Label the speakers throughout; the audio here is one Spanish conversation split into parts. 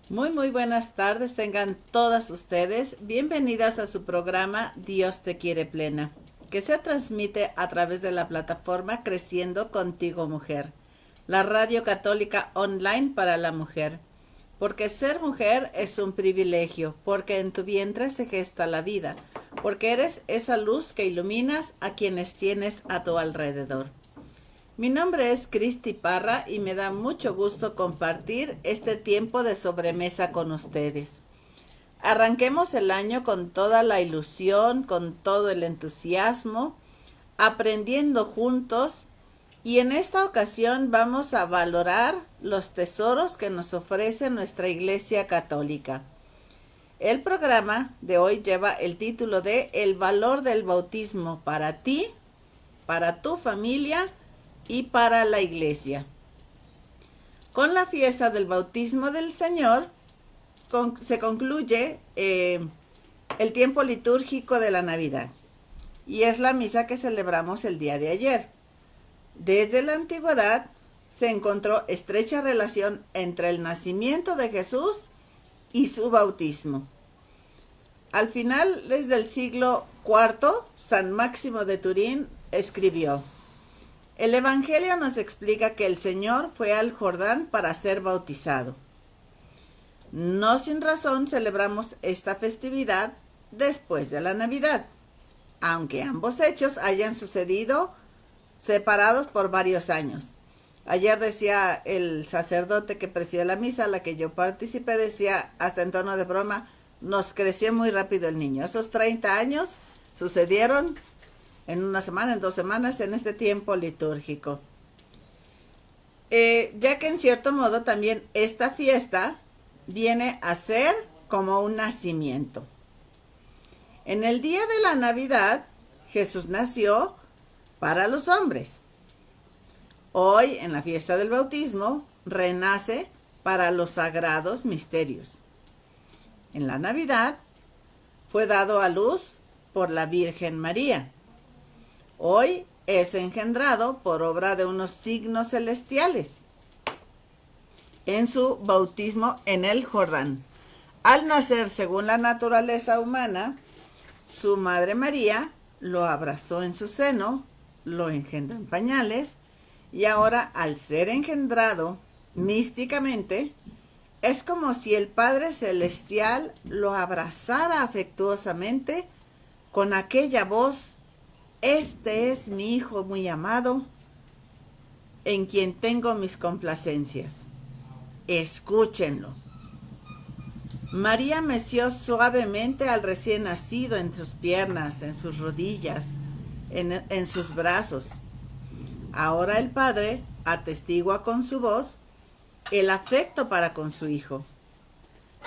Speaker 1: Muy buenas tardes, tengan todas ustedes bienvenidas a su programa Dios te quiere plena, que se transmite a través de la plataforma Creciendo Contigo Mujer, la radio católica online para la mujer. Porque ser mujer es un privilegio, porque en tu vientre se gesta la vida, porque eres esa luz que iluminas a quienes tienes a tu alrededor. Mi nombre es Cristi Parra y me da mucho gusto compartir este tiempo de sobremesa con ustedes. Arranquemos el año con toda la ilusión, con todo el entusiasmo, aprendiendo juntos, y en esta ocasión vamos a valorar los tesoros que nos ofrece nuestra Iglesia Católica. El programa de hoy lleva el título de El valor del bautismo para ti, para tu familia y para la Iglesia. Con la fiesta del bautismo del Señor se concluye el tiempo litúrgico de la Navidad, y es la misa que celebramos el día de ayer. Desde la antigüedad se encontró estrecha relación entre el nacimiento de Jesús y su bautismo. Al final, desde el siglo IV, San Máximo de Turín escribió: el Evangelio nos explica que el Señor fue al Jordán para ser bautizado. No sin razón celebramos esta festividad después de la Navidad, aunque ambos hechos hayan sucedido separados por varios años. Ayer decía el sacerdote que presidió la misa, a la que yo participé, decía hasta en tono de broma: nos creció muy rápido el niño. Esos 30 años sucedieron en una semana, en 2 semanas, en este tiempo litúrgico. Ya que en cierto modo también esta fiesta viene a ser como un nacimiento. En el día de la Navidad, Jesús nació para los hombres. Hoy, en la fiesta del bautismo, renace para los sagrados misterios. En la Navidad, fue dado a luz por la Virgen María. Hoy es engendrado por obra de unos signos celestiales en su bautismo en el Jordán. Al nacer según la naturaleza humana, su madre María lo abrazó en su seno, lo engendró en pañales, y ahora, al ser engendrado místicamente, es como si el Padre Celestial lo abrazara afectuosamente con aquella voz: este es mi Hijo muy amado, en quien tengo mis complacencias. Escúchenlo. María meció suavemente al recién nacido en sus piernas, en sus rodillas, en sus brazos. Ahora el Padre atestigua con su voz el afecto para con su Hijo.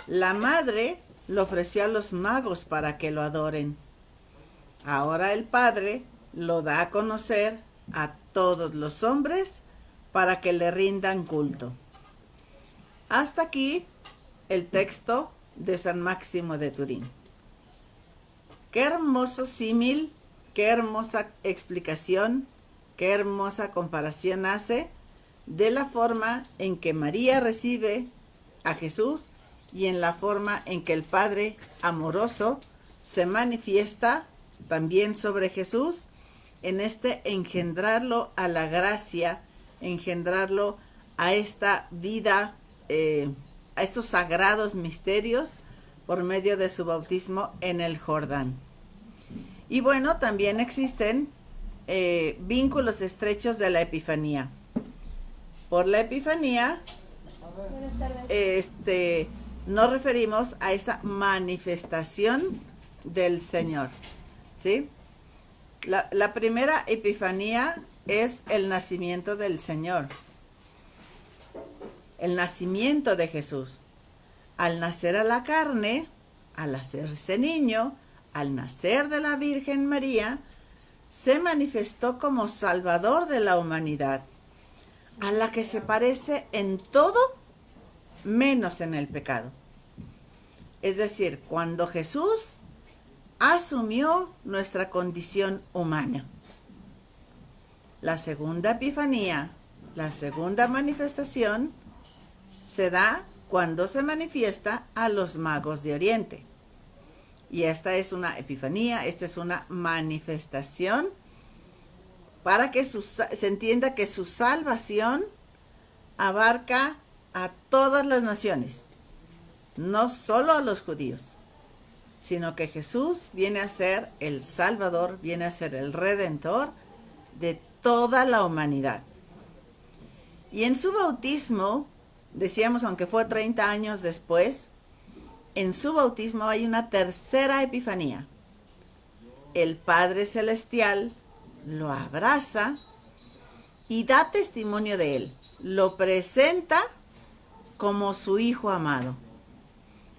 Speaker 1: La Madre lo ofreció a los magos para que lo adoren. Ahora el Padre lo da a conocer a todos los hombres para que le rindan culto. Hasta aquí el texto de San Máximo de Turín. Qué hermoso símil, qué hermosa explicación, qué hermosa comparación hace de la forma en que María recibe a Jesús y en la forma en que el Padre amoroso se manifiesta también sobre Jesús, en este engendrarlo a la gracia, engendrarlo a esta vida, a estos sagrados misterios por medio de su bautismo en el Jordán. Y bueno, también existen vínculos estrechos de la Epifanía. Por la Epifanía, nos referimos a esa manifestación del Señor, ¿sí? La primera Epifanía es el nacimiento del Señor, el nacimiento de Jesús. Al nacer a la carne, al hacerse niño, al nacer de la Virgen María, se manifestó como Salvador de la humanidad, a la que se parece en todo menos en el pecado. Es decir, cuando Jesús asumió nuestra condición humana. La segunda Epifanía, la segunda manifestación, se da cuando se manifiesta a los magos de Oriente. Y esta es una epifanía, esta es una manifestación para que se entienda que su salvación abarca a todas las naciones, no solo a los judíos, sino que Jesús viene a ser el Salvador, viene a ser el Redentor de toda la humanidad. Y en su bautismo, decíamos, aunque fue 30 años después, en su bautismo hay una tercera epifanía. El Padre Celestial lo abraza y da testimonio de él. Lo presenta como su Hijo amado,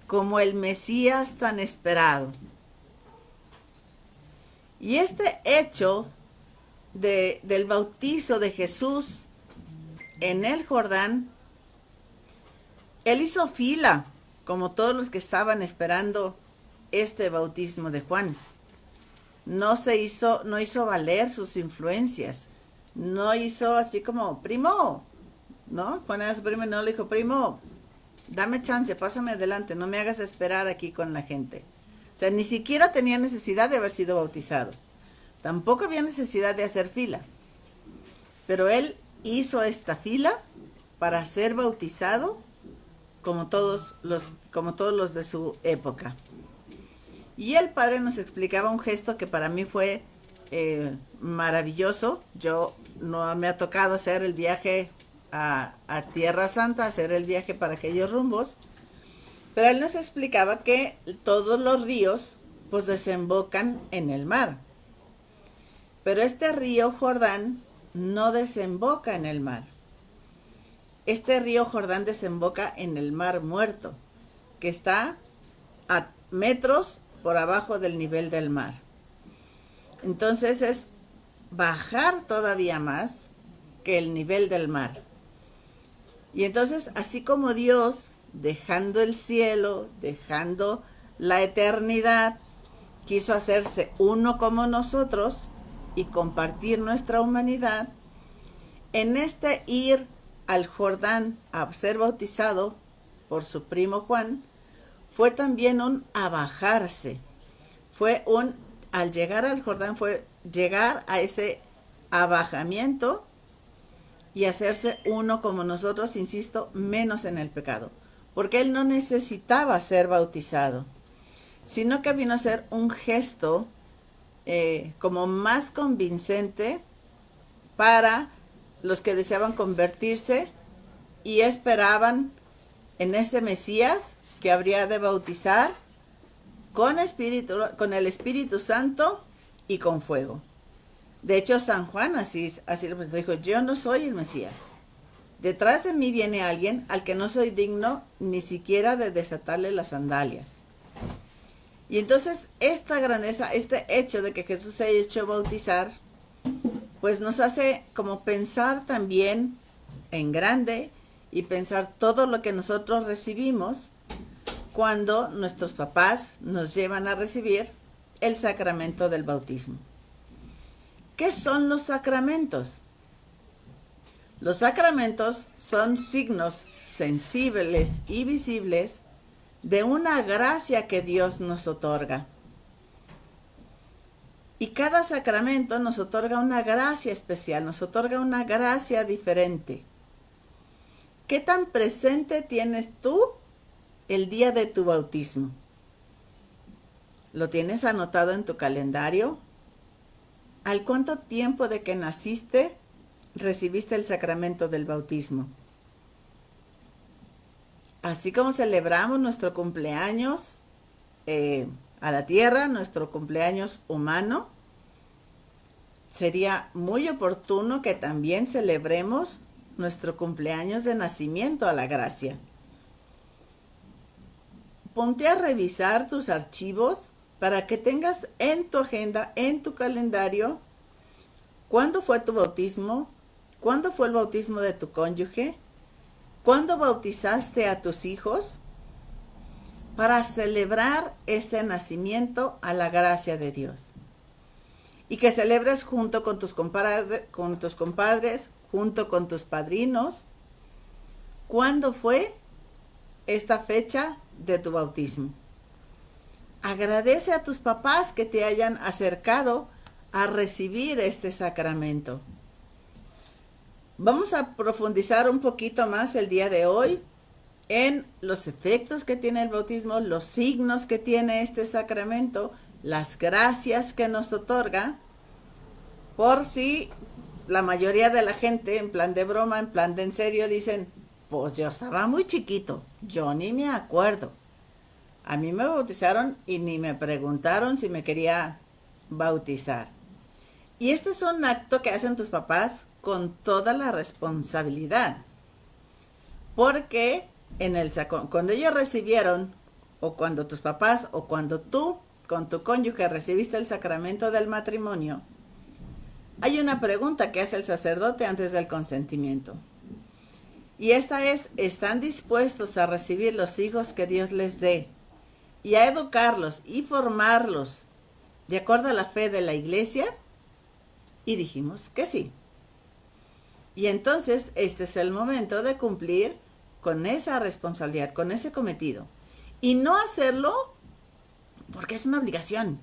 Speaker 1: como el Mesías tan esperado. Y este hecho del bautizo de Jesús en el Jordán, él hizo fila, como todos los que estaban esperando este bautismo de Juan. No hizo valer sus influencias. No hizo así como, primo, ¿no? Juan era su primo y no le dijo, primo, dame chance, pásame adelante, no me hagas esperar aquí con la gente. O sea, ni siquiera tenía necesidad de haber sido bautizado. Tampoco había necesidad de hacer fila. Pero él hizo esta fila para ser bautizado como todos los de su época. Y el padre nos explicaba un gesto que para mí fue maravilloso. Yo no me ha tocado hacer el viaje a Tierra Santa, hacer el viaje para aquellos rumbos, pero él nos explicaba que todos los ríos pues desembocan en el mar. Pero este río Jordán no desemboca en el mar. Este río Jordán desemboca en el Mar Muerto, que está a metros por abajo del nivel del mar. Entonces es bajar todavía más que el nivel del mar. Y entonces, así como Dios, dejando el cielo, dejando la eternidad, quiso hacerse uno como nosotros y compartir nuestra humanidad, en este ir al Jordán a ser bautizado por su primo Juan, fue también un abajarse. Al llegar al Jordán, fue llegar a ese abajamiento y hacerse uno como nosotros, insisto, menos en el pecado. Porque él no necesitaba ser bautizado, sino que vino a ser un gesto como más convincente para los que deseaban convertirse y esperaban en ese Mesías que habría de bautizar con el Espíritu Santo y con fuego. De hecho, San Juan así lo dijo: yo no soy el Mesías. Detrás de mí viene alguien al que no soy digno ni siquiera de desatarle las sandalias. Y entonces esta grandeza, este hecho de que Jesús se haya hecho bautizar, pues nos hace como pensar también en grande y pensar todo lo que nosotros recibimos cuando nuestros papás nos llevan a recibir el sacramento del bautismo. ¿Qué son los sacramentos? Los sacramentos son signos sensibles y visibles de una gracia que Dios nos otorga. Y cada sacramento nos otorga una gracia especial, nos otorga una gracia diferente. ¿Qué tan presente tienes tú el día de tu bautismo? ¿Lo tienes anotado en tu calendario? ¿Al cuánto tiempo de que naciste recibiste el sacramento del bautismo? Así como celebramos nuestro cumpleaños a la tierra, nuestro cumpleaños humano, sería muy oportuno que también celebremos nuestro cumpleaños de nacimiento a la gracia. Ponte a revisar tus archivos para que tengas en tu agenda, en tu calendario, cuándo fue tu bautismo, cuándo fue el bautismo de tu cónyuge, cuándo bautizaste a tus hijos, para celebrar ese nacimiento a la gracia de Dios. Y que celebres junto con tus compadres, junto con tus padrinos, cuándo fue esta fecha de tu bautismo. Agradece a tus papás que te hayan acercado a recibir este sacramento. Vamos a profundizar un poquito más el día de hoy en los efectos que tiene el bautismo, los signos que tiene este sacramento, las gracias que nos otorga, por si la mayoría de la gente, en plan de broma, en plan de en serio, dicen, pues yo estaba muy chiquito, yo ni me acuerdo. A mí me bautizaron y ni me preguntaron si me quería bautizar. Y este es un acto que hacen tus papás con toda la responsabilidad. Porque cuando ellos recibieron, o cuando tus papás, o cuando tú con tu cónyuge recibiste el sacramento del matrimonio, hay una pregunta que hace el sacerdote antes del consentimiento. Y esta es, ¿están dispuestos a recibir los hijos que Dios les dé y a educarlos y formarlos de acuerdo a la fe de la iglesia? Y dijimos que sí. Y entonces este es el momento de cumplir con esa responsabilidad, con ese cometido. Y no hacerlo porque es una obligación,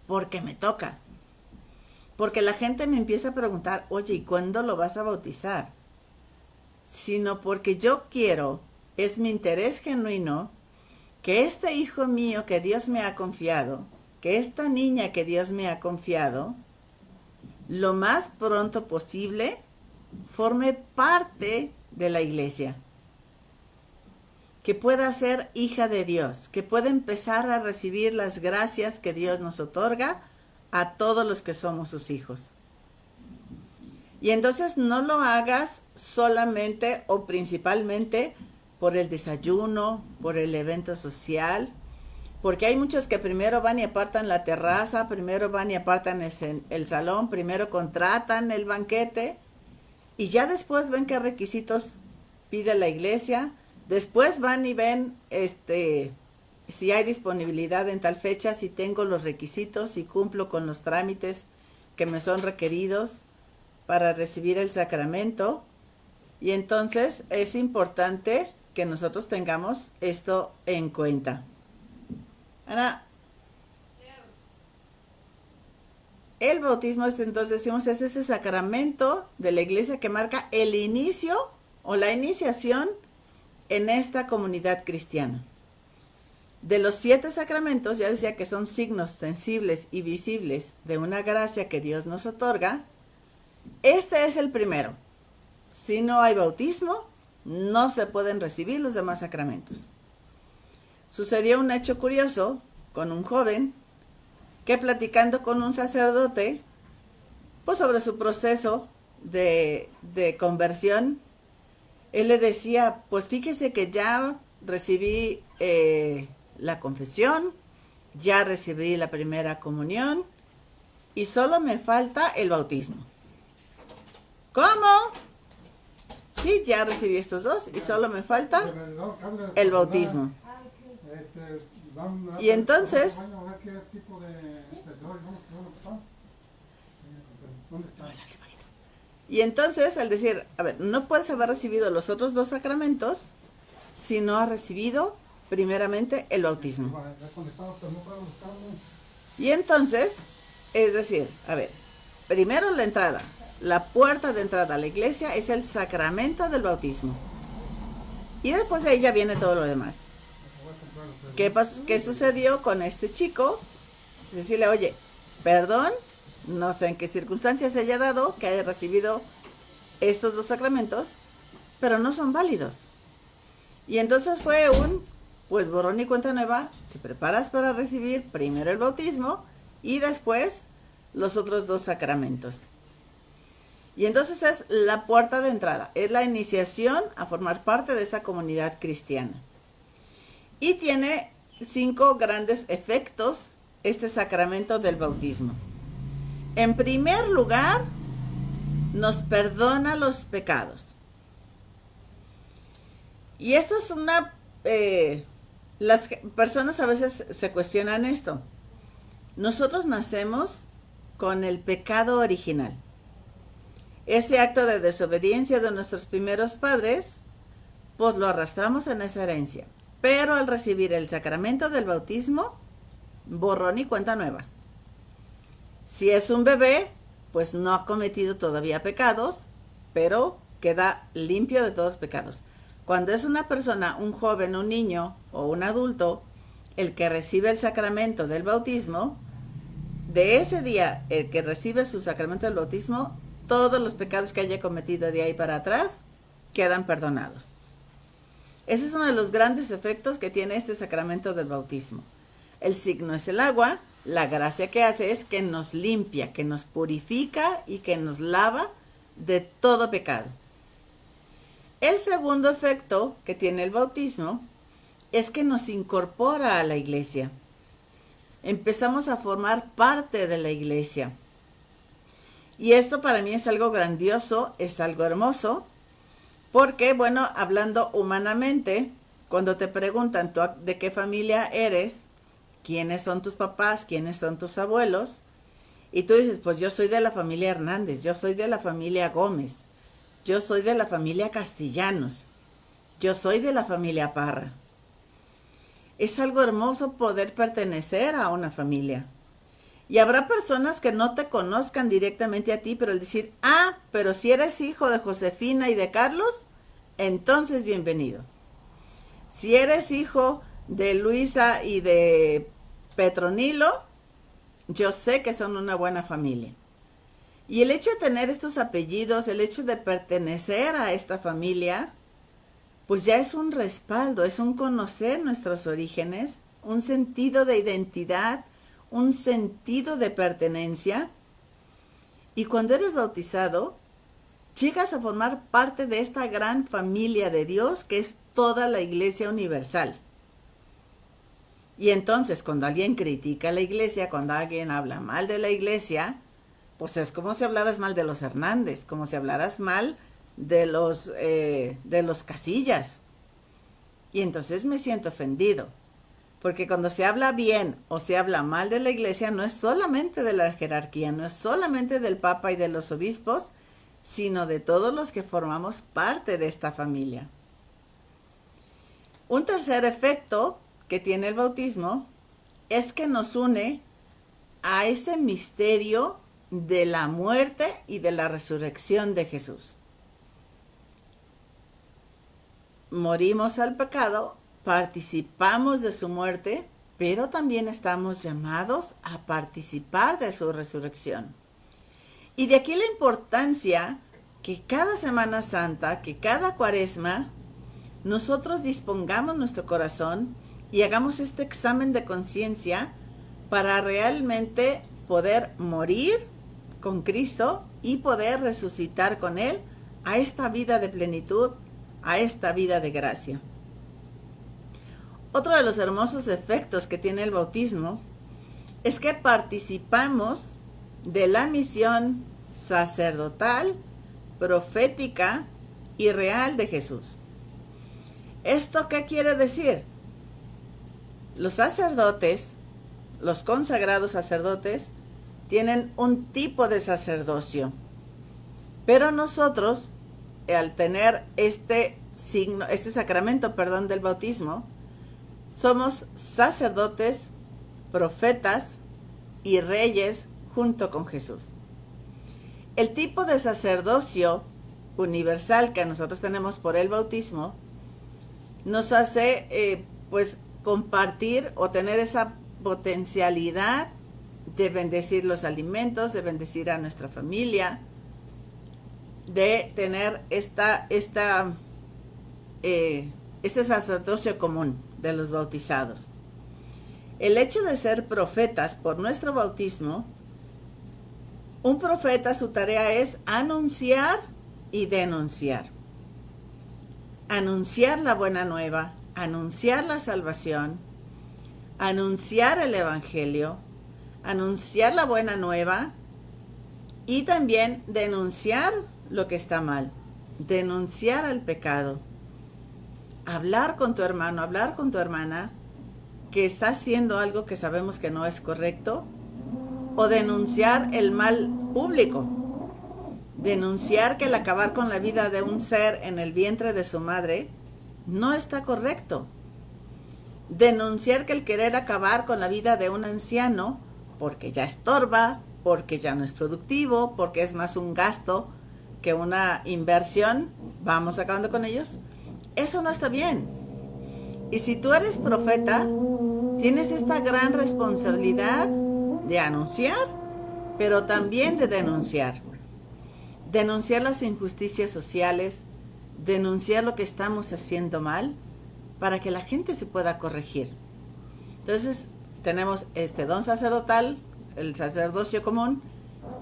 Speaker 1: porque me toca. Porque la gente me empieza a preguntar, oye, ¿y cuándo lo vas a bautizar? Sino porque yo quiero, es mi interés genuino, que este hijo mío que Dios me ha confiado, que esta niña que Dios me ha confiado, lo más pronto posible forme parte de la iglesia, que pueda ser hija de Dios, que pueda empezar a recibir las gracias que Dios nos otorga a todos los que somos sus hijos. Y entonces no lo hagas solamente o principalmente por el desayuno, por el evento social, porque hay muchos que primero van y apartan la terraza, primero van y apartan el salón, primero contratan el banquete y ya después ven qué requisitos pide la iglesia, después van y ven si hay disponibilidad en tal fecha, si tengo los requisitos, si cumplo con los trámites que me son requeridos para recibir el sacramento. Y entonces es importante que nosotros tengamos esto en cuenta. Ana, el bautismo entonces decimos es ese sacramento de la iglesia que marca el inicio o la iniciación en esta comunidad cristiana. De los 7 sacramentos, ya decía que son signos sensibles y visibles de una gracia que Dios nos otorga. Este es el primero. Si no hay bautismo, no se pueden recibir los demás sacramentos. Sucedió un hecho curioso con un joven que platicando con un sacerdote, pues sobre su proceso de conversión, él le decía, pues fíjese que ya recibí la confesión, ya recibí la primera comunión y solo me falta el bautismo. ¿Cómo? Sí, ya recibí estos dos y solo me falta el bautismo. Y entonces, al decir, a ver, no puedes haber recibido los otros 2 sacramentos si no has recibido primeramente el bautismo. Y entonces, es decir, a ver, primero la entrada, la puerta de entrada a la iglesia es el sacramento del bautismo. Y después de ahí ya viene todo lo demás. ¿Qué sucedió con este chico? Decirle, oye, perdón, no sé en qué circunstancias se haya dado que haya recibido estos 2 sacramentos, pero no son válidos. Y entonces fue pues borrón y cuenta nueva, te preparas para recibir primero el bautismo y después los otros 2 sacramentos. Y entonces es la puerta de entrada, es la iniciación a formar parte de esa comunidad cristiana. Y tiene 5 grandes efectos este sacramento del bautismo. En primer lugar, nos perdona los pecados. Y esto es las personas a veces se cuestionan esto. Nosotros nacemos con el pecado original. Ese acto de desobediencia de nuestros primeros padres, pues lo arrastramos en esa herencia. Pero al recibir el sacramento del bautismo, borrón y cuenta nueva. Si es un bebé, pues no ha cometido todavía pecados, pero queda limpio de todos los pecados. Cuando es una persona, un joven, un niño o un adulto, el que recibe el sacramento del bautismo, de ese día, el que recibe su sacramento del bautismo, todos los pecados que haya cometido de ahí para atrás quedan perdonados. Ese es uno de los grandes efectos que tiene este sacramento del bautismo. El signo es el agua, la gracia que hace es que nos limpia, que nos purifica y que nos lava de todo pecado. El segundo efecto que tiene el bautismo es que nos incorpora a la iglesia. Empezamos a formar parte de la iglesia. Y esto para mí es algo grandioso, es algo hermoso, porque, bueno, hablando humanamente, cuando te preguntan tú de qué familia eres, quiénes son tus papás, quiénes son tus abuelos, y tú dices, pues yo soy de la familia Hernández, yo soy de la familia Gómez, yo soy de la familia Castellanos, yo soy de la familia Parra. Es algo hermoso poder pertenecer a una familia. Y habrá personas que no te conozcan directamente a ti, pero el decir, pero si eres hijo de Josefina y de Carlos, entonces bienvenido. Si eres hijo de Luisa y de Petronilo, yo sé que son una buena familia. Y el hecho de tener estos apellidos, el hecho de pertenecer a esta familia, pues ya es un respaldo, es un conocer nuestros orígenes, un sentido de identidad, un sentido de pertenencia. Y cuando eres bautizado, llegas a formar parte de esta gran familia de Dios que es toda la Iglesia universal. Y entonces cuando alguien critica a la iglesia, cuando alguien habla mal de la iglesia, pues es como si hablaras mal de los Hernández, como si hablaras mal de los Casillas. Y entonces me siento ofendido, porque cuando se habla bien o se habla mal de la iglesia, no es solamente de la jerarquía, no es solamente del Papa y de los obispos, sino de todos los que formamos parte de esta familia. Un tercer efecto que tiene el bautismo es que nos une a ese misterio de la muerte y de la resurrección de Jesús. Morimos al pecado, participamos de su muerte, pero también estamos llamados a participar de su resurrección. Y de aquí la importancia que cada Semana Santa, que cada Cuaresma, nosotros dispongamos nuestro corazón y hagamos este examen de conciencia para realmente poder morir con Cristo y poder resucitar con Él a esta vida de plenitud, a esta vida de gracia. Otro de los hermosos efectos que tiene el bautismo es que participamos de la misión sacerdotal, profética y real de Jesús. ¿Esto qué quiere decir? Los sacerdotes, los consagrados sacerdotes, tienen un tipo de sacerdocio. Pero nosotros, al tener este sacramento, del bautismo, somos sacerdotes, profetas y reyes junto con Jesús. El tipo de sacerdocio universal que nosotros tenemos por el bautismo nos hace, compartir o tener esa potencialidad de bendecir los alimentos, de bendecir a nuestra familia, de tener este sacerdocio común de los bautizados. El hecho de ser profetas por nuestro bautismo, un profeta, su tarea es anunciar y denunciar. Anunciar la buena nueva, anunciar la salvación, anunciar el evangelio, anunciar la buena nueva y también denunciar lo que está mal, denunciar el pecado, hablar con tu hermano, hablar con tu hermana que está haciendo algo que sabemos que no es correcto, o denunciar el mal público, denunciar que el acabar con la vida de un ser en el vientre de su madre no está correcto. Denunciar que el querer acabar con la vida de un anciano porque ya estorba, porque ya no es productivo, porque es más un gasto que una inversión, vamos acabando con ellos, eso no está bien. Y si tú eres profeta, tienes esta gran responsabilidad de anunciar, pero también de denunciar. Denunciar las injusticias sociales, denunciar lo que estamos haciendo mal, para que la gente se pueda corregir. Entonces, tenemos este don sacerdotal, el sacerdocio común,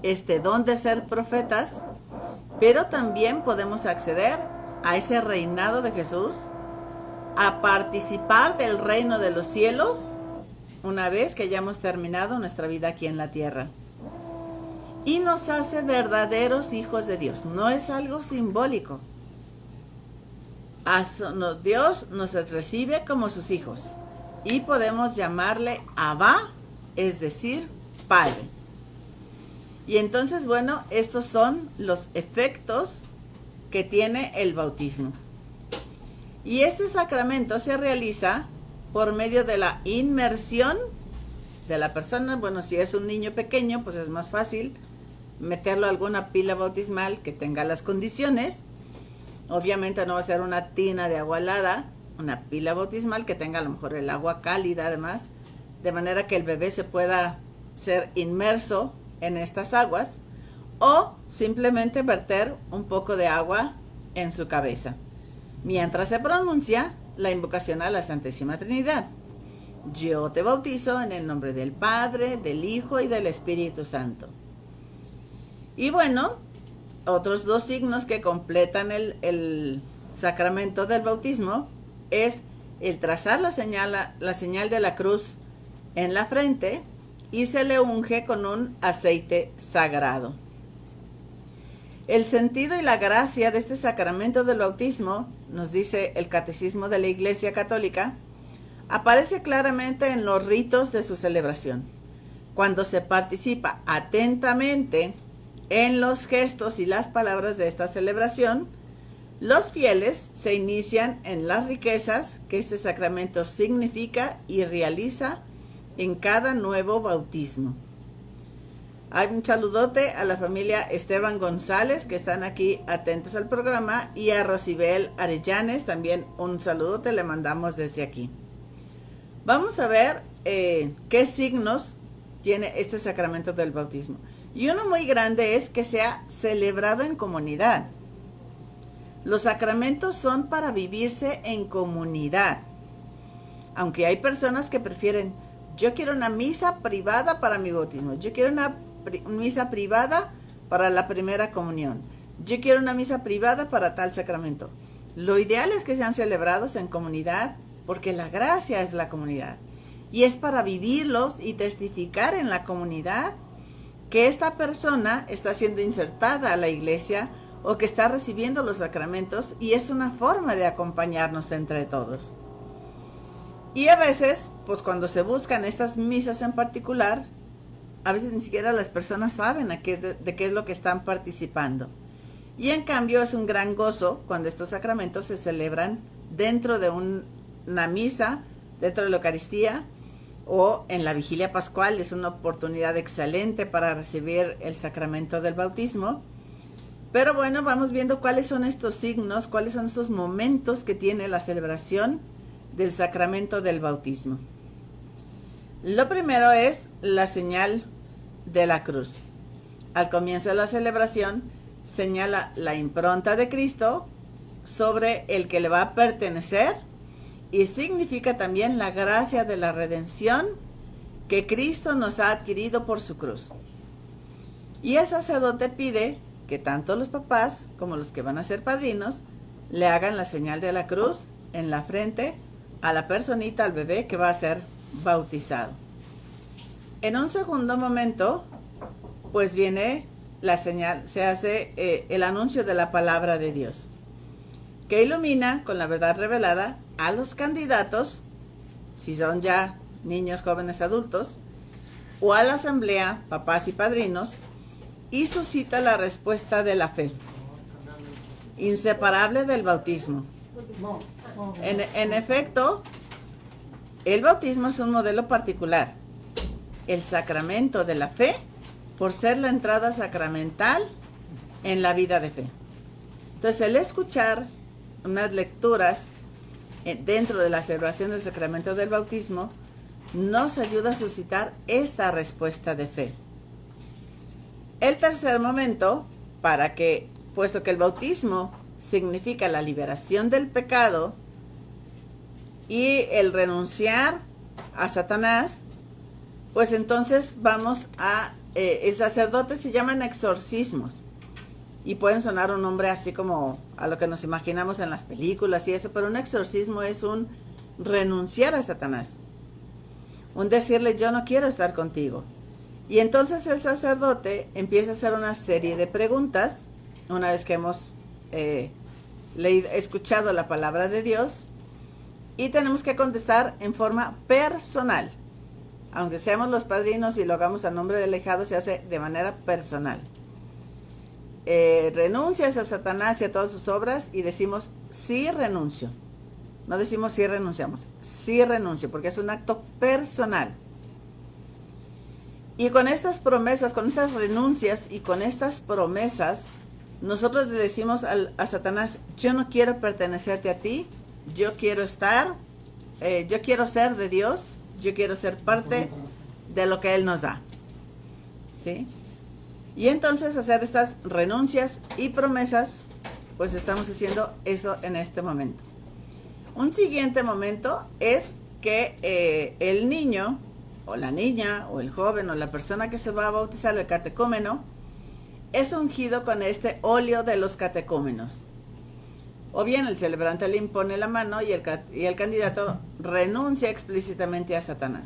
Speaker 1: este don de ser profetas, pero también podemos acceder a ese reinado de Jesús, a participar del reino de los cielos, una vez que hayamos terminado nuestra vida aquí en la tierra. Y nos hace verdaderos hijos de Dios, no es algo simbólico. Dios nos recibe como sus hijos y podemos llamarle Abba, es decir, Padre. Y entonces, bueno, estos son los efectos que tiene el bautismo. Y este sacramento se realiza por medio de la inmersión de la persona. Bueno, si es un niño pequeño, pues es más fácil meterlo a alguna pila bautismal que tenga las condiciones. Obviamente no va a ser una tina de agua helada, una pila bautismal que tenga a lo mejor el agua cálida además, de manera que el bebé se pueda ser inmerso en estas aguas, o simplemente verter un poco de agua en su cabeza, mientras se pronuncia la invocación a la Santísima Trinidad. Yo te bautizo en el nombre del Padre, del Hijo y del Espíritu Santo. Y bueno, otros dos signos que completan el sacramento del bautismo es el trazar la señal de la cruz en la frente y se le unge con un aceite sagrado. El sentido y la gracia de este sacramento del bautismo, nos dice el Catecismo de la Iglesia Católica, aparece claramente en los ritos de su celebración. Cuando se participa atentamente en los gestos y las palabras de esta celebración, los fieles se inician en las riquezas que este sacramento significa y realiza en cada nuevo bautismo. Hay un saludote a la familia Esteban González, que están aquí atentos al programa, y a Rosibel Arellanes, también un saludote le mandamos desde aquí. Vamos a ver qué signos tiene este sacramento del bautismo. Y uno muy grande es que sea celebrado en comunidad. Los sacramentos son para vivirse en comunidad. Aunque hay personas que prefieren, yo quiero una misa privada para mi bautismo, yo quiero una misa privada para la primera comunión, yo quiero una misa privada para tal sacramento. Lo ideal es que sean celebrados en comunidad, porque la gracia es la comunidad. Y es para vivirlos y testificar en la comunidad que esta persona está siendo insertada a la iglesia o que está recibiendo los sacramentos, y es una forma de acompañarnos entre todos. Y a veces, pues cuando se buscan estas misas en particular, a veces ni siquiera las personas saben de qué es lo que están participando. Y en cambio es un gran gozo cuando estos sacramentos se celebran dentro de una misa, dentro de la Eucaristía, o en la vigilia pascual. Es una oportunidad excelente para recibir el sacramento del bautismo. Pero bueno, vamos viendo cuáles son estos signos, cuáles son estos momentos que tiene la celebración del sacramento del bautismo. Lo primero es la señal de la cruz. Al comienzo de la celebración señala la impronta de Cristo sobre el que le va a pertenecer, y significa también la gracia de la redención que Cristo nos ha adquirido por su cruz. Y el sacerdote pide que tanto los papás como los que van a ser padrinos le hagan la señal de la cruz en la frente a la personita, al bebé que va a ser bautizado. En un segundo momento, pues viene la señal, se hace el anuncio de la palabra de Dios, que ilumina con la verdad revelada a los candidatos, si son ya niños, jóvenes, adultos, o a la asamblea, papás y padrinos, y suscita la respuesta de la fe, inseparable del bautismo, En efecto, el bautismo es un modelo particular. El sacramento de la fe, por ser la entrada sacramental en la vida de fe. Entonces, el escuchar unas lecturas dentro de la celebración del sacramento del bautismo nos ayuda a suscitar esta respuesta de fe. El tercer momento, puesto que el bautismo significa la liberación del pecado y el renunciar a Satanás, pues entonces el sacerdote se llaman exorcismos. Y pueden sonar un nombre así como a lo que nos imaginamos en las películas y eso, pero un exorcismo es un renunciar a Satanás. Un decirle, yo no quiero estar contigo. Y entonces el sacerdote empieza a hacer una serie de preguntas, una vez que hemos escuchado la palabra de Dios, y tenemos que contestar en forma personal. Aunque seamos los padrinos y lo hagamos a nombre del ahijado, se hace de manera personal. Renuncias a Satanás y a todas sus obras, y decimos, sí renuncio. No decimos sí renunciamos, sí renuncio, porque es un acto personal. Y con estas promesas, con estas renuncias y con estas promesas, nosotros le decimos a Satanás, yo no quiero pertenecerte a ti, yo quiero ser de Dios, yo quiero ser parte de lo que Él nos da. ¿Sí? Y entonces hacer estas renuncias y promesas, pues estamos haciendo eso en este momento. Un siguiente momento es que el niño, o la niña, o el joven, o la persona que se va a bautizar, el catecúmeno, es ungido con este óleo de los catecúmenos. O bien el celebrante le impone la mano y el candidato renuncia explícitamente a Satanás.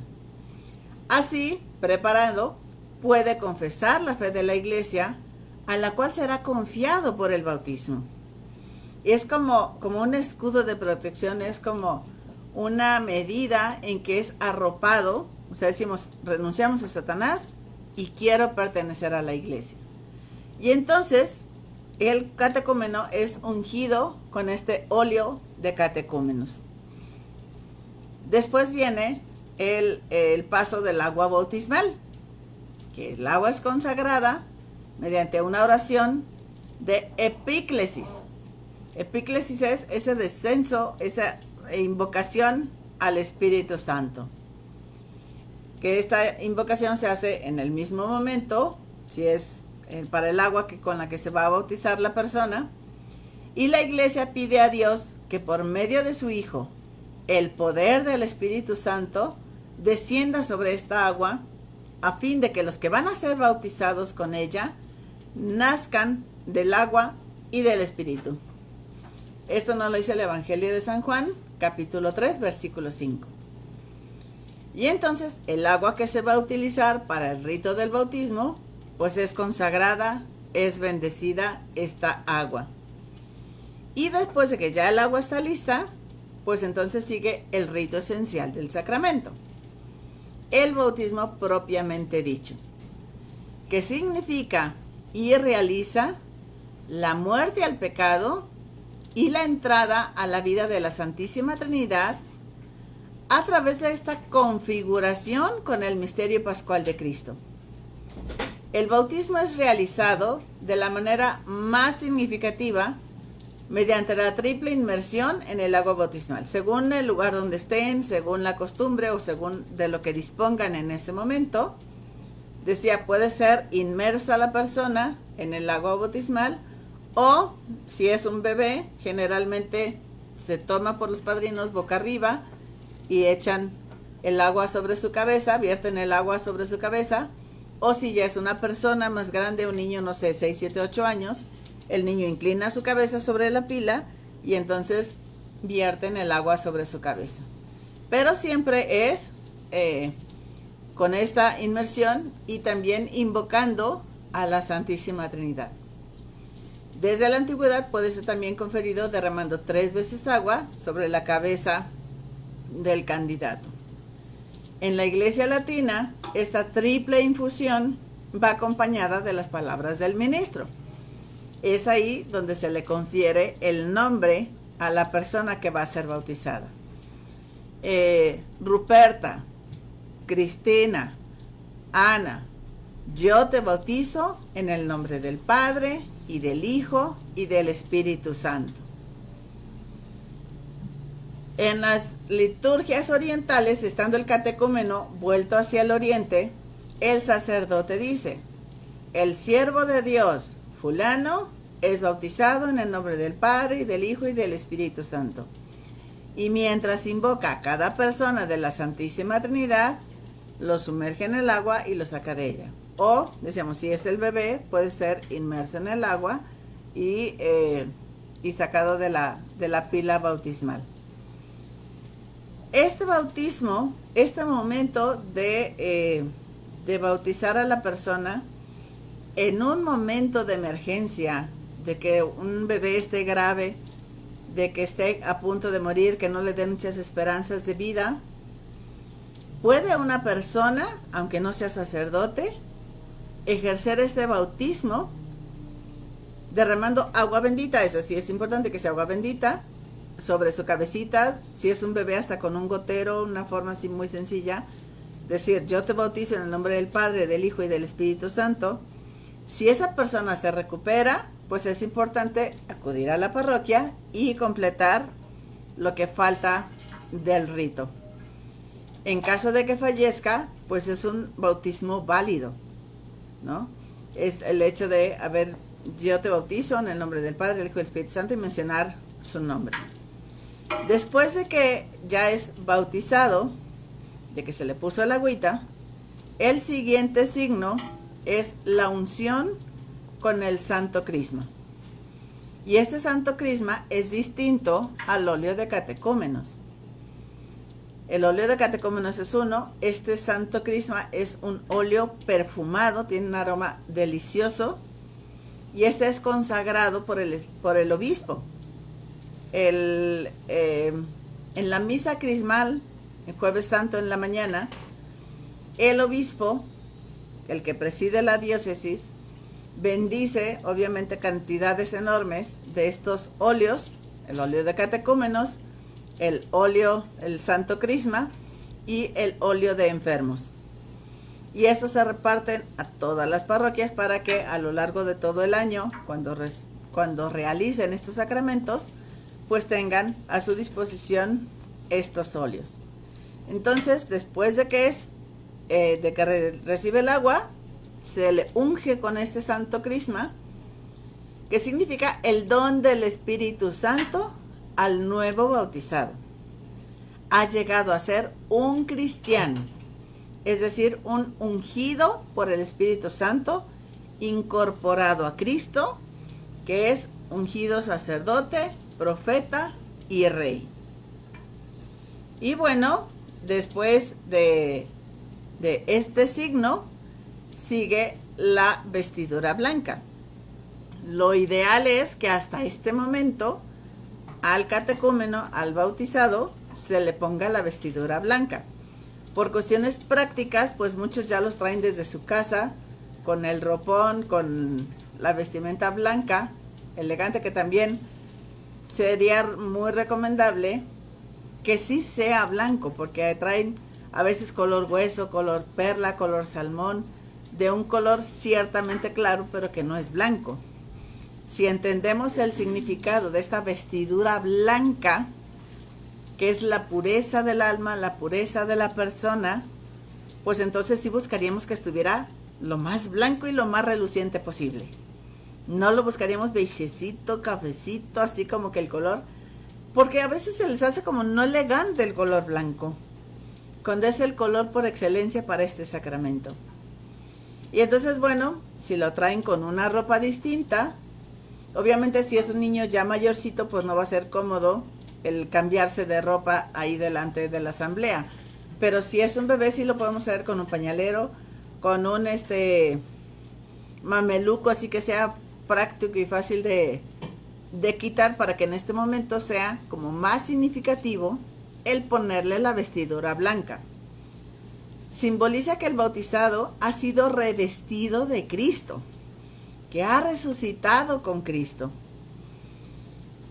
Speaker 1: Así, preparado, puede confesar la fe de la iglesia, a la cual será confiado por el bautismo. Y es como un escudo de protección, es como una medida en que es arropado. O sea, decimos, renunciamos a Satanás y quiero pertenecer a la iglesia. Y entonces, el catecúmeno es ungido con este óleo de catecúmenos. Después viene el paso del agua bautismal, que el agua es consagrada mediante una oración de epíclesis. Epíclesis es ese descenso, esa invocación al Espíritu Santo. Que esta invocación se hace en el mismo momento, si es para el agua con la que se va a bautizar la persona, y la iglesia pide a Dios que por medio de su Hijo, el poder del Espíritu Santo descienda sobre esta agua, a fin de que los que van a ser bautizados con ella nazcan del agua y del Espíritu. Esto nos lo dice el Evangelio de San Juan, capítulo 3, versículo 5. Y entonces el agua que se va a utilizar para el rito del bautismo, pues es consagrada, es bendecida esta agua. Y después de que ya el agua está lista, pues entonces sigue el rito esencial del sacramento. El bautismo propiamente dicho, que significa y realiza la muerte al pecado y la entrada a la vida de la Santísima Trinidad a través de esta configuración con el misterio pascual de Cristo. El bautismo es realizado de la manera más significativa mediante la triple inmersión en el agua bautismal, según el lugar donde estén, según la costumbre o según de lo que dispongan en ese momento. Decía, puede ser inmersa la persona en el agua bautismal, o si es un bebé, generalmente se toma por los padrinos boca arriba y echan el agua sobre su cabeza, vierten el agua sobre su cabeza, o si ya es una persona más grande, un niño, no sé, 6, 7, 8 años, el niño inclina su cabeza sobre la pila y entonces vierten el agua sobre su cabeza. Pero siempre es con esta inmersión y también invocando a la Santísima Trinidad. Desde la antigüedad puede ser también conferido derramando 3 veces agua sobre la cabeza del candidato. En la Iglesia Latina, esta triple infusión va acompañada de las palabras del ministro. Es ahí donde se le confiere el nombre a la persona que va a ser bautizada. Ruperta, Cristina, Ana, yo te bautizo en el nombre del Padre y del Hijo y del Espíritu Santo. En las liturgias orientales, estando el catecúmeno vuelto hacia el oriente, el sacerdote dice: el siervo de Dios, fulano, es bautizado en el nombre del Padre y del Hijo y del Espíritu Santo. Y mientras invoca a cada persona de la Santísima Trinidad, lo sumerge en el agua y lo saca de ella. O, decíamos, si es el bebé, puede ser inmerso en el agua y sacado de la pila bautismal. Este bautismo, este momento de bautizar a la persona en un momento de emergencia, de que un bebé esté grave, de que esté a punto de morir, que no le den muchas esperanzas de vida, ¿puede una persona, aunque no sea sacerdote, ejercer este bautismo derramando agua bendita? Eso sí es importante, que sea agua bendita sobre su cabecita. Si es un bebé, hasta con un gotero, una forma así muy sencilla, decir: yo te bautizo en el nombre del Padre, del Hijo y del Espíritu Santo. Si esa persona se recupera, pues es importante acudir a la parroquia y completar lo que falta del rito. En caso de que fallezca, pues es un bautismo válido, ¿no? Es el hecho de, yo te bautizo en el nombre del Padre, del Hijo y del Espíritu Santo, y mencionar su nombre. Después de que ya es bautizado, de que se le puso el agüita, el siguiente signo es la unción con el Santo Crisma. Y ese Santo Crisma es distinto al óleo de catecúmenos. El óleo de catecúmenos es uno. Este Santo Crisma es un óleo perfumado, tiene un aroma delicioso, y este es consagrado por el obispo. En la misa crismal, el Jueves Santo en la mañana, el obispo, el que preside la diócesis, bendice obviamente cantidades enormes de estos óleos: el óleo de catecúmenos, el Santo Crisma y el óleo de enfermos. Y estos se reparten a todas las parroquias para que a lo largo de todo el año, cuando realicen estos sacramentos, pues tengan a su disposición estos óleos. Entonces, después de que recibe el agua, se le unge con este Santo Crisma, que significa el don del Espíritu Santo al nuevo bautizado. Ha llegado a ser un cristiano, es decir, un ungido por el Espíritu Santo, incorporado a Cristo, que es ungido sacerdote, profeta y rey. Y bueno, después de este signo, sigue la vestidura blanca. Lo ideal es que hasta este momento al catecúmeno, al bautizado, se le ponga la vestidura blanca. Por cuestiones prácticas, pues muchos ya los traen desde su casa, con el ropón, con la vestimenta blanca, elegante, que también sería muy recomendable que sí sea blanco, porque traen a veces color hueso, color perla, color salmón, de un color ciertamente claro, pero que no es blanco. Si entendemos el significado de esta vestidura blanca, que es la pureza del alma, la pureza de la persona, pues entonces sí buscaríamos que estuviera lo más blanco y lo más reluciente posible. No lo buscaríamos beigecito, cafecito, así como que el color, porque a veces se les hace como no elegante el color blanco, cuando es el color por excelencia para este sacramento. Y entonces, bueno, si lo traen con una ropa distinta, obviamente si es un niño ya mayorcito, pues no va a ser cómodo el cambiarse de ropa ahí delante de la asamblea. Pero si es un bebé, sí lo podemos traer con un pañalero, con un mameluco, así que sea práctico y fácil de quitar, para que en este momento sea como más significativo el ponerle la vestidura blanca. Simboliza que el bautizado ha sido revestido de Cristo, que ha resucitado con Cristo.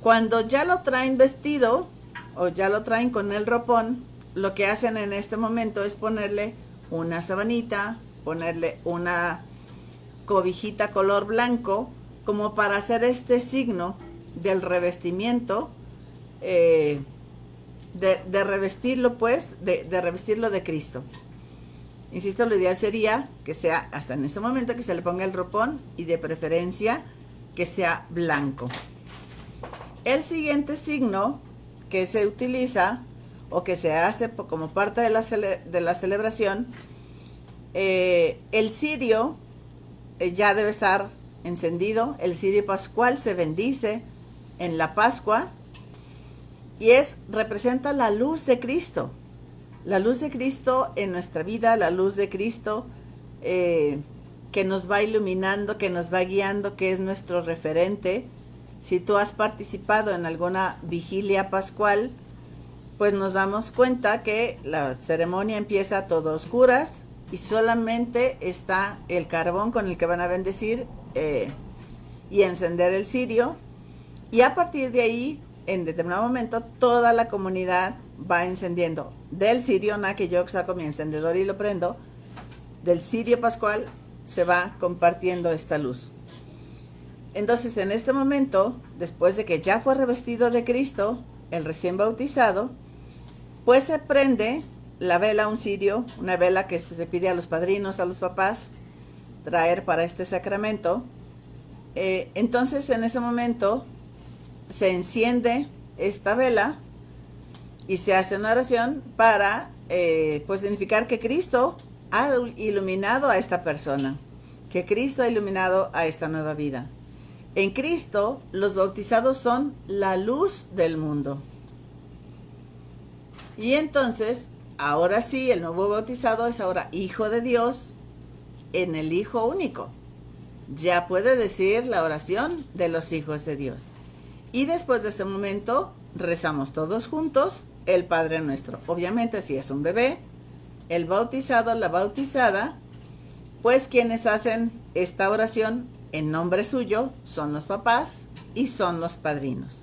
Speaker 1: Cuando ya lo traen vestido o ya lo traen con el ropón, lo que hacen en este momento es ponerle una sabanita, ponerle una cobijita color blanco, como para hacer este signo del revestimiento, de revestirlo, pues, de revestirlo de Cristo. Insisto, lo ideal sería que sea, hasta en este momento, que se le ponga el ropón y de preferencia que sea blanco. El siguiente signo que se utiliza o que se hace como parte de la celebración, el cirio ya debe estar encendido. El cirio pascual se bendice en la Pascua y representa la luz de Cristo. La luz de Cristo en nuestra vida, la luz de Cristo que nos va iluminando, que nos va guiando, que es nuestro referente. Si tú has participado en alguna vigilia pascual, pues nos damos cuenta que la ceremonia empieza todo a oscuras y solamente está el carbón con el que van a bendecir y encender el cirio. Y a partir de ahí, en determinado momento, toda la comunidad va encendiendo del cirio, que yo saco mi encendedor y lo prendo, del cirio pascual se va compartiendo esta luz. Entonces, en este momento, después de que ya fue revestido de Cristo, el recién bautizado, pues se prende la vela, un cirio, una vela que se pide a los padrinos, a los papás, traer para este sacramento. Entonces, en ese momento, se enciende esta vela y se hace una oración para, pues, significar que Cristo ha iluminado a esta persona, que Cristo ha iluminado a esta nueva vida. En Cristo, los bautizados son la luz del mundo. Y entonces, ahora sí, el nuevo bautizado es ahora hijo de Dios en el Hijo único. Ya puede decir la oración de los hijos de Dios. Y después de ese momento, rezamos todos juntos el Padre Nuestro. Obviamente, si es un bebé, el bautizado, la bautizada, pues quienes hacen esta oración en nombre suyo son los papás y son los padrinos.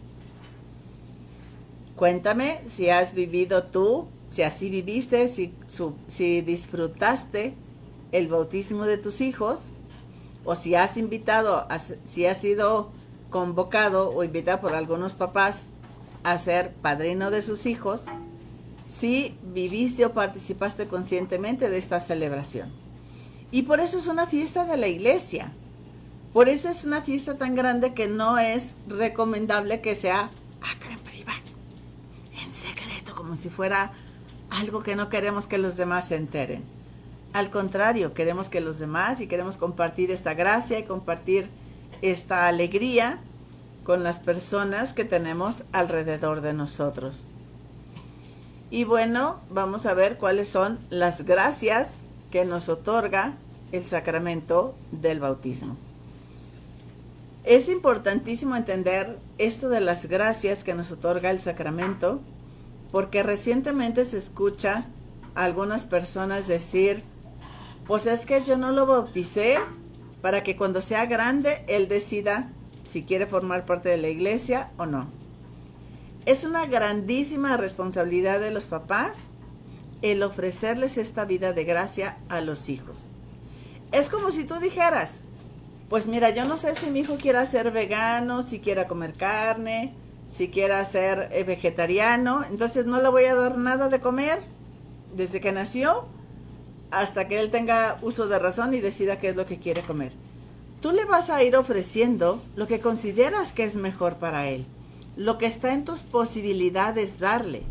Speaker 1: Cuéntame si has vivido tú, si así viviste, si disfrutaste el bautismo de tus hijos, o si has si has sido convocado o invitado por algunos papás a ser padrino de sus hijos, si viviste o participaste conscientemente de esta celebración. Y por eso es una fiesta de la iglesia. Por eso es una fiesta tan grande que no es recomendable que sea acá en privado, en secreto, como si fuera algo que no queremos que los demás se enteren. Al contrario, queremos que los demás, y queremos compartir esta gracia y compartir esta alegría con las personas que tenemos alrededor de nosotros. Y bueno, vamos a ver cuáles son las gracias que nos otorga el sacramento del bautismo. Es importantísimo entender esto de las gracias que nos otorga el sacramento, porque recientemente se escucha a algunas personas decir, pues es que yo no lo bauticé para que cuando sea grande él decida si quiere formar parte de la iglesia o no. Es una grandísima responsabilidad de los papás el ofrecerles esta vida de gracia a los hijos. Es como si tú dijeras, pues mira, yo no sé si mi hijo quiera ser vegano, si quiera comer carne, si quiera ser vegetariano, entonces no le voy a dar nada de comer desde que nació hasta que él tenga uso de razón y decida qué es lo que quiere comer. Tú le vas a ir ofreciendo lo que consideras que es mejor para él, lo que está en tus posibilidades darle,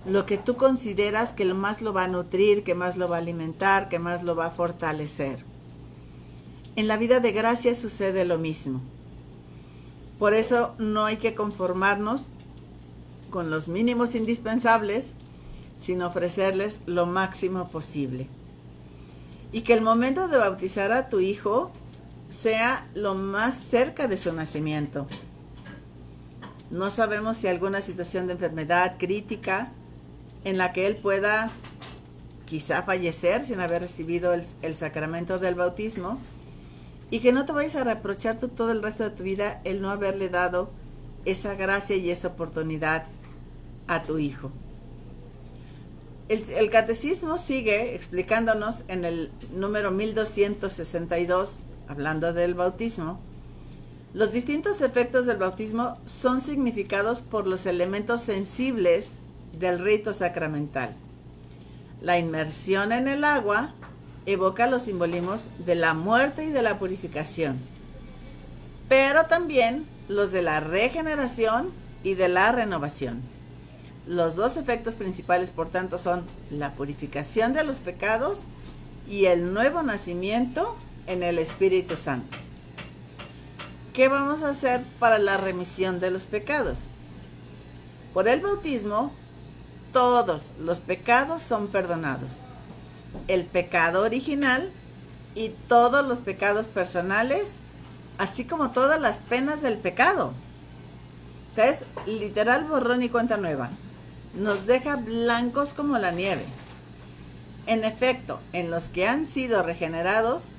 Speaker 1: lo que tú consideras que más lo va a nutrir, que más lo va a alimentar, que más lo va a fortalecer. En la vida de gracia sucede lo mismo. Por eso no hay que conformarnos con los mínimos indispensables, sino ofrecerles lo máximo posible. Y que el momento de bautizar a tu hijo sea lo más cerca de su nacimiento. No sabemos si alguna situación de enfermedad crítica en la que él pueda quizá fallecer sin haber recibido el sacramento del bautismo, y que no te vayas a reprochar tú todo el resto de tu vida el no haberle dado esa gracia y esa oportunidad a tu hijo. El catecismo sigue explicándonos en el número 1262, hablando del bautismo. Los distintos efectos del bautismo son significados por los elementos sensibles del rito sacramental. La inmersión en el agua evoca los simbolismos de la muerte y de la purificación, pero también los de la regeneración y de la renovación. Los dos efectos principales, por tanto, son la purificación de los pecados y el nuevo nacimiento en el Espíritu Santo. ¿Qué vamos a hacer para la remisión de los pecados? Por el bautismo, todos los pecados son perdonados. El pecado original y todos los pecados personales, así como todas las penas del pecado. O sea, es literal borrón y cuenta nueva. Nos deja blancos como la nieve. En efecto, en los que han sido regenerados,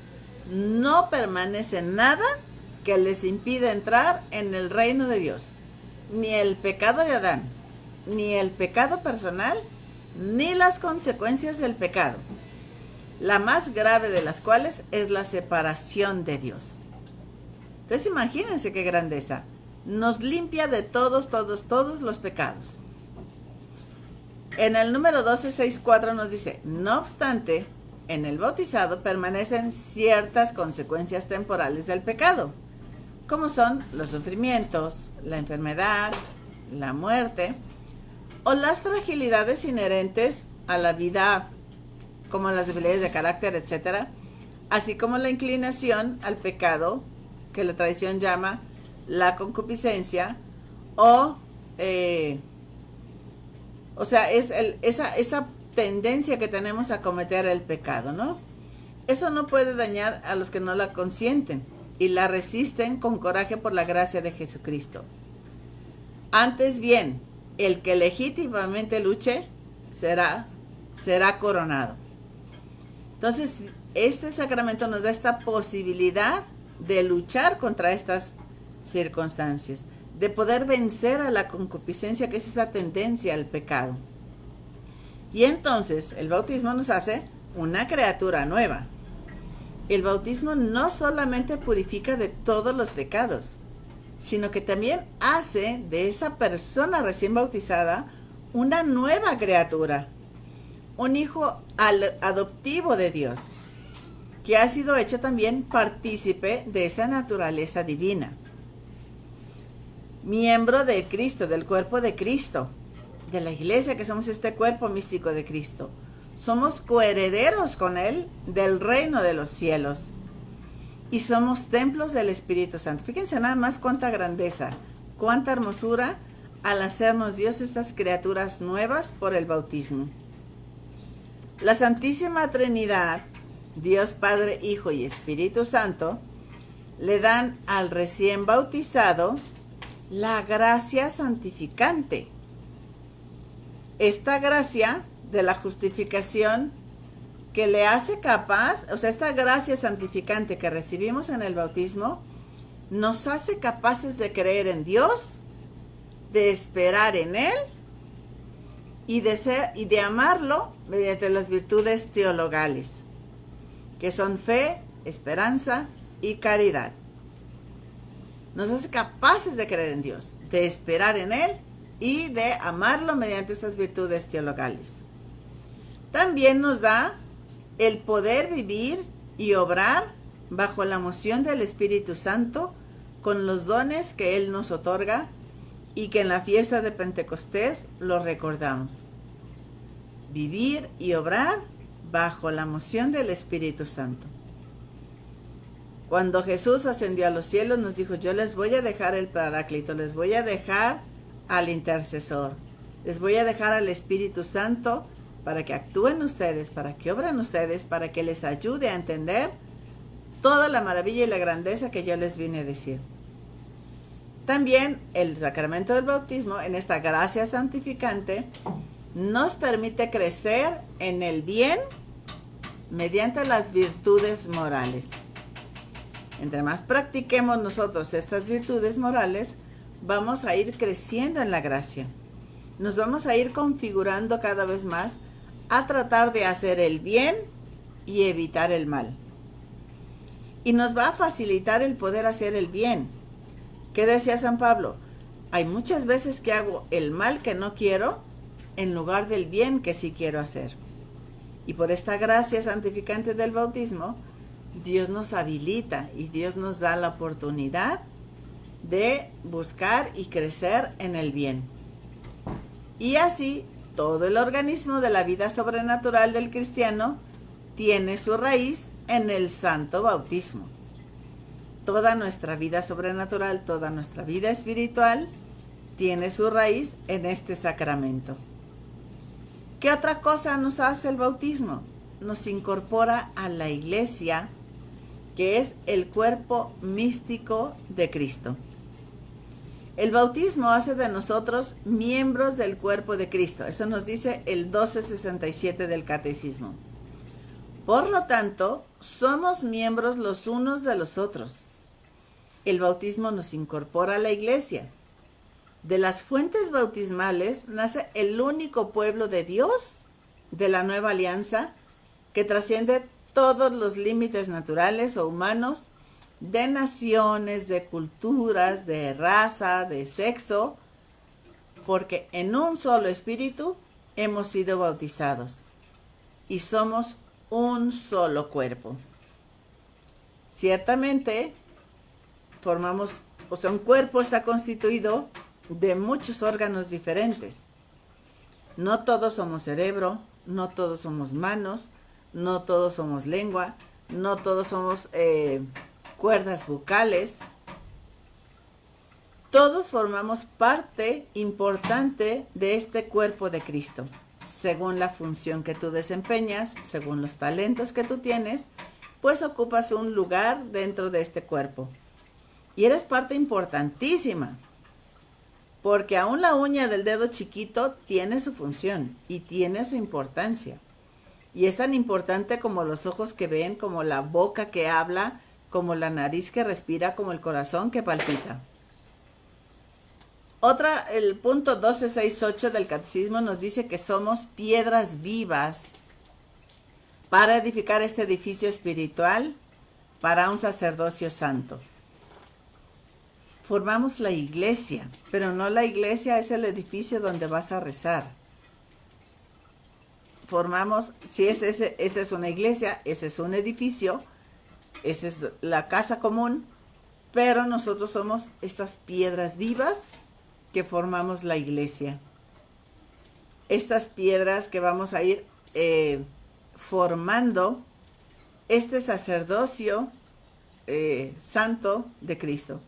Speaker 1: no permanece nada que les impida entrar en el reino de Dios. Ni el pecado de Adán, ni el pecado personal, ni las consecuencias del pecado, la más grave de las cuales es la separación de Dios. Entonces imagínense qué grandeza. Nos limpia de todos los pecados. En el número 1264 nos dice, no obstante, en el bautizado permanecen ciertas consecuencias temporales del pecado, como son los sufrimientos, la enfermedad, la muerte, o las fragilidades inherentes a la vida, como las debilidades de carácter, etc., así como la inclinación al pecado, que la tradición llama la concupiscencia, esa tendencia que tenemos a cometer el pecado, ¿no? Eso no puede dañar a los que no la consienten y la resisten con coraje por la gracia de Jesucristo. Antes bien, el que legítimamente luche será coronado. Entonces, este sacramento nos da esta posibilidad de luchar contra estas circunstancias, de poder vencer a la concupiscencia, que es esa tendencia al pecado. Y entonces el bautismo nos hace una criatura nueva. El bautismo no solamente purifica de todos los pecados, sino que también hace de esa persona recién bautizada una nueva criatura, un hijo adoptivo de Dios, que ha sido hecho también partícipe de esa naturaleza divina. Miembro de Cristo, del cuerpo de Cristo, de la iglesia, que somos este cuerpo místico de Cristo. Somos coherederos con Él del reino de los cielos. Y somos templos del Espíritu Santo. Fíjense nada más cuánta grandeza, cuánta hermosura al hacernos Dios estas criaturas nuevas por el bautismo. La Santísima Trinidad, Dios Padre, Hijo y Espíritu Santo, le dan al recién bautizado la gracia santificante. Esta gracia de la justificación que le hace capaz, o sea, esta gracia santificante que recibimos en el bautismo, nos hace capaces de creer en Dios, de esperar en Él y de amarlo mediante las virtudes teologales, que son fe, esperanza y caridad. Nos hace capaces de creer en Dios, de esperar en Él y de amarlo mediante estas virtudes teologales. También nos da el poder vivir y obrar bajo la moción del Espíritu Santo con los dones que Él nos otorga y que en la fiesta de Pentecostés los recordamos. Vivir y obrar bajo la moción del Espíritu Santo. Cuando Jesús ascendió a los cielos nos dijo, yo les voy a dejar el Paráclito, les voy a dejar al intercesor, les voy a dejar al Espíritu Santo para que actúen ustedes, para que obren ustedes, para que les ayude a entender toda la maravilla y la grandeza que yo les vine a decir. También el sacramento del bautismo, en esta gracia santificante, nos permite crecer en el bien mediante las virtudes morales. Entre más practiquemos nosotros estas virtudes morales, vamos a ir creciendo en la gracia. Nos vamos a ir configurando cada vez más a tratar de hacer el bien y evitar el mal. Y nos va a facilitar el poder hacer el bien. ¿Qué decía San Pablo? Hay muchas veces que hago el mal que no quiero en lugar del bien que sí quiero hacer. Y por esta gracia santificante del bautismo, Dios nos habilita y Dios nos da la oportunidad de buscar y crecer en el bien. Y así, todo el organismo de la vida sobrenatural del cristiano tiene su raíz en el santo bautismo. Toda nuestra vida sobrenatural, toda nuestra vida espiritual, tiene su raíz en este sacramento. ¿Qué otra cosa nos hace el bautismo? Nos incorpora a la iglesia, que es el cuerpo místico de Cristo. El bautismo hace de nosotros miembros del cuerpo de Cristo. Eso nos dice el 1267 del Catecismo. Por lo tanto, somos miembros los unos de los otros. El bautismo nos incorpora a la iglesia. De las fuentes bautismales nace el único pueblo de Dios, de la nueva alianza, que trasciende todos los límites naturales o humanos, de naciones, de culturas, de raza, de sexo, porque en un solo espíritu hemos sido bautizados y somos un solo cuerpo. Ciertamente, un cuerpo está constituido de muchos órganos diferentes. No todos somos cerebro, no todos somos manos, no todos somos lengua, no todos somos cuerdas vocales. Todos formamos parte importante de este cuerpo de Cristo, según la función que tú desempeñas, según los talentos que tú tienes, pues ocupas un lugar dentro de este cuerpo. Y eres parte importantísima, porque aún la uña del dedo chiquito tiene su función y tiene su importancia. Y es tan importante como los ojos que ven, como la boca que habla, como la nariz que respira, como el corazón que palpita. El punto 1268 del Catecismo nos dice que somos piedras vivas para edificar este edificio espiritual para un sacerdocio santo. Formamos la iglesia, pero no la iglesia es el edificio donde vas a rezar. Esa es una iglesia, ese es un edificio, esa es la casa común, pero nosotros somos estas piedras vivas que formamos la iglesia. Estas piedras que vamos a ir formando este sacerdocio santo de Cristo.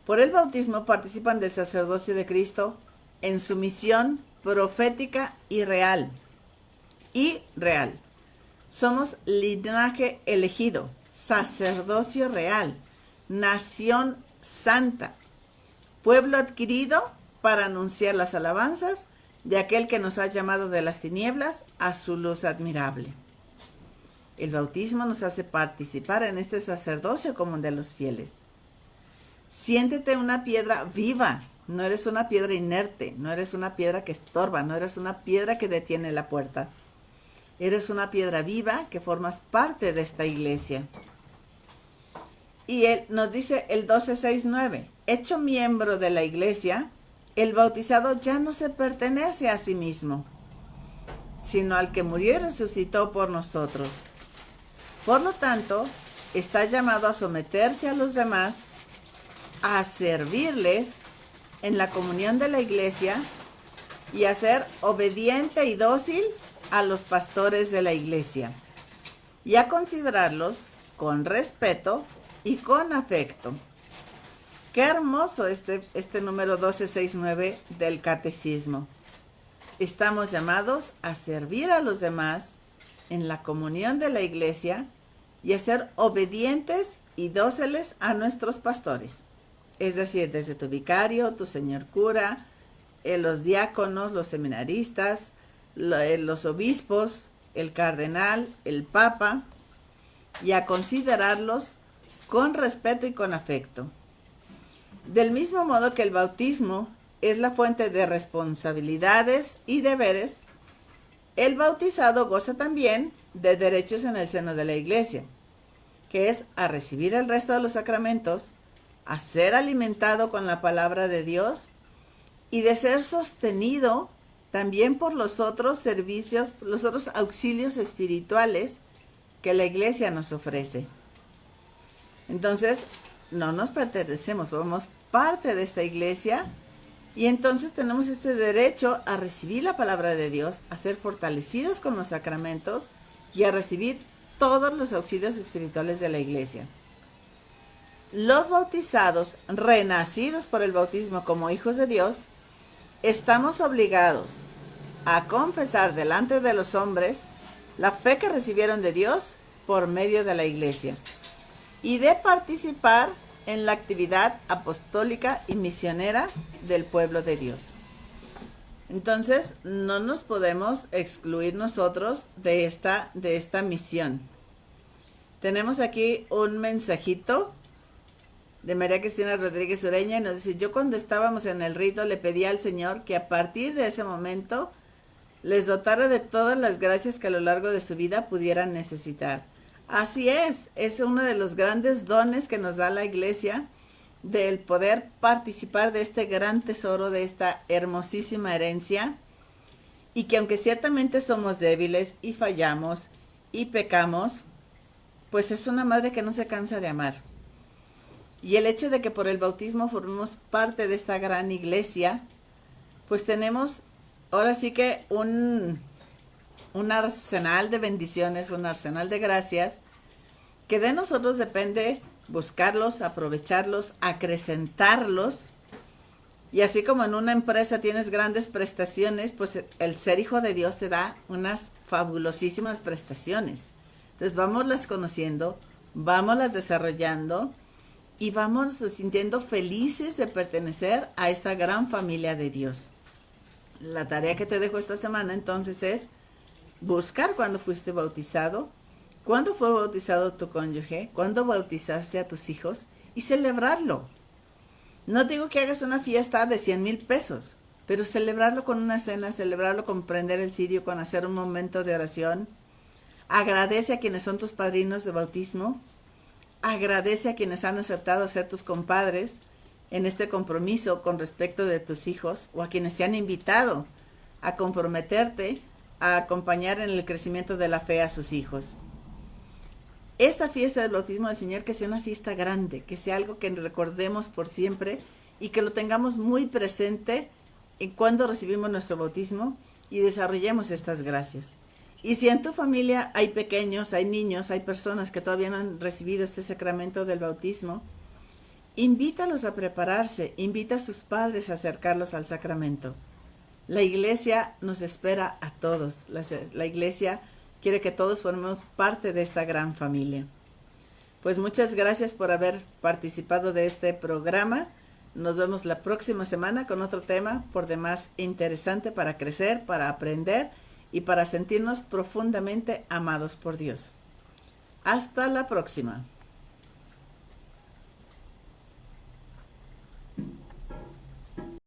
Speaker 1: Por el bautismo participan del sacerdocio de Cristo en su misión profética y real. Somos linaje elegido, sacerdocio real, nación santa, pueblo adquirido para anunciar las alabanzas de aquel que nos ha llamado de las tinieblas a su luz admirable. El bautismo nos hace participar en este sacerdocio común de los fieles. Siéntete una piedra viva, no eres una piedra inerte, no eres una piedra que estorba, no eres una piedra que detiene la puerta. Eres una piedra viva que formas parte de esta iglesia. Y él nos dice el 1269, hecho miembro de la iglesia, el bautizado ya no se pertenece a sí mismo, sino al que murió y resucitó por nosotros. Por lo tanto, está llamado a someterse a los demás, a servirles en la comunión de la iglesia y a ser obediente y dócil a los pastores de la iglesia y a considerarlos con respeto y con afecto. Qué hermoso este número 1269 del Catecismo. Estamos llamados a servir a los demás en la comunión de la iglesia y a ser obedientes y dóciles a nuestros pastores. Es decir, desde tu vicario, tu señor cura, los diáconos, los seminaristas, los obispos, el cardenal, el papa, y a considerarlos con respeto y con afecto. Del mismo modo que el bautismo es la fuente de responsabilidades y deberes, el bautizado goza también de derechos en el seno de la iglesia, que es a recibir el resto de los sacramentos, a ser alimentado con la palabra de Dios y de ser sostenido también por los otros servicios, los otros auxilios espirituales que la iglesia nos ofrece. Entonces, no nos pertenecemos, somos parte de esta iglesia y entonces tenemos este derecho a recibir la palabra de Dios, a ser fortalecidos con los sacramentos y a recibir todos los auxilios espirituales de la iglesia. Los bautizados, renacidos por el bautismo como hijos de Dios, estamos obligados a confesar delante de los hombres la fe que recibieron de Dios por medio de la iglesia y de participar en la actividad apostólica y misionera del pueblo de Dios. Entonces, no nos podemos excluir nosotros de esta misión. Tenemos aquí un mensajito de María Cristina Rodríguez Ureña y nos dice: yo cuando estábamos en el rito le pedí al Señor que a partir de ese momento les dotara de todas las gracias que a lo largo de su vida pudieran necesitar. Así es uno de los grandes dones que nos da la iglesia, del poder participar de este gran tesoro, de esta hermosísima herencia, y que aunque ciertamente somos débiles y fallamos y pecamos, pues es una madre que no se cansa de amar. Y el hecho de que por el bautismo formemos parte de esta gran iglesia, pues tenemos ahora sí que un arsenal de bendiciones, un arsenal de gracias, que de nosotros depende buscarlos, aprovecharlos, acrecentarlos. Y así como en una empresa tienes grandes prestaciones, pues el ser hijo de Dios te da unas fabulosísimas prestaciones. Entonces vámoslas conociendo, vámoslas desarrollando y vamos sintiendo felices de pertenecer a esta gran familia de Dios. La tarea que te dejo esta semana entonces es buscar cuándo fuiste bautizado, cuándo fue bautizado tu cónyuge, cuándo bautizaste a tus hijos y celebrarlo. No digo que hagas una fiesta de 100,000 pesos, pero celebrarlo con una cena, celebrarlo con prender el cirio, con hacer un momento de oración. Agradece a quienes son tus padrinos de bautismo. Agradece a quienes han aceptado ser tus compadres en este compromiso con respecto de tus hijos, o a quienes te han invitado a comprometerte a acompañar en el crecimiento de la fe a sus hijos. Esta fiesta del bautismo del Señor, que sea una fiesta grande, que sea algo que recordemos por siempre y que lo tengamos muy presente en cuando recibimos nuestro bautismo y desarrollemos estas gracias. Y si en tu familia hay pequeños, hay niños, hay personas que todavía no han recibido este sacramento del bautismo, invítalos a prepararse, invita a sus padres a acercarlos al sacramento. La iglesia nos espera a todos. La iglesia quiere que todos formemos parte de esta gran familia. Pues muchas gracias por haber participado de este programa. Nos vemos la próxima semana con otro tema por demás interesante para crecer, para aprender y para sentirnos profundamente amados por Dios. Hasta la próxima.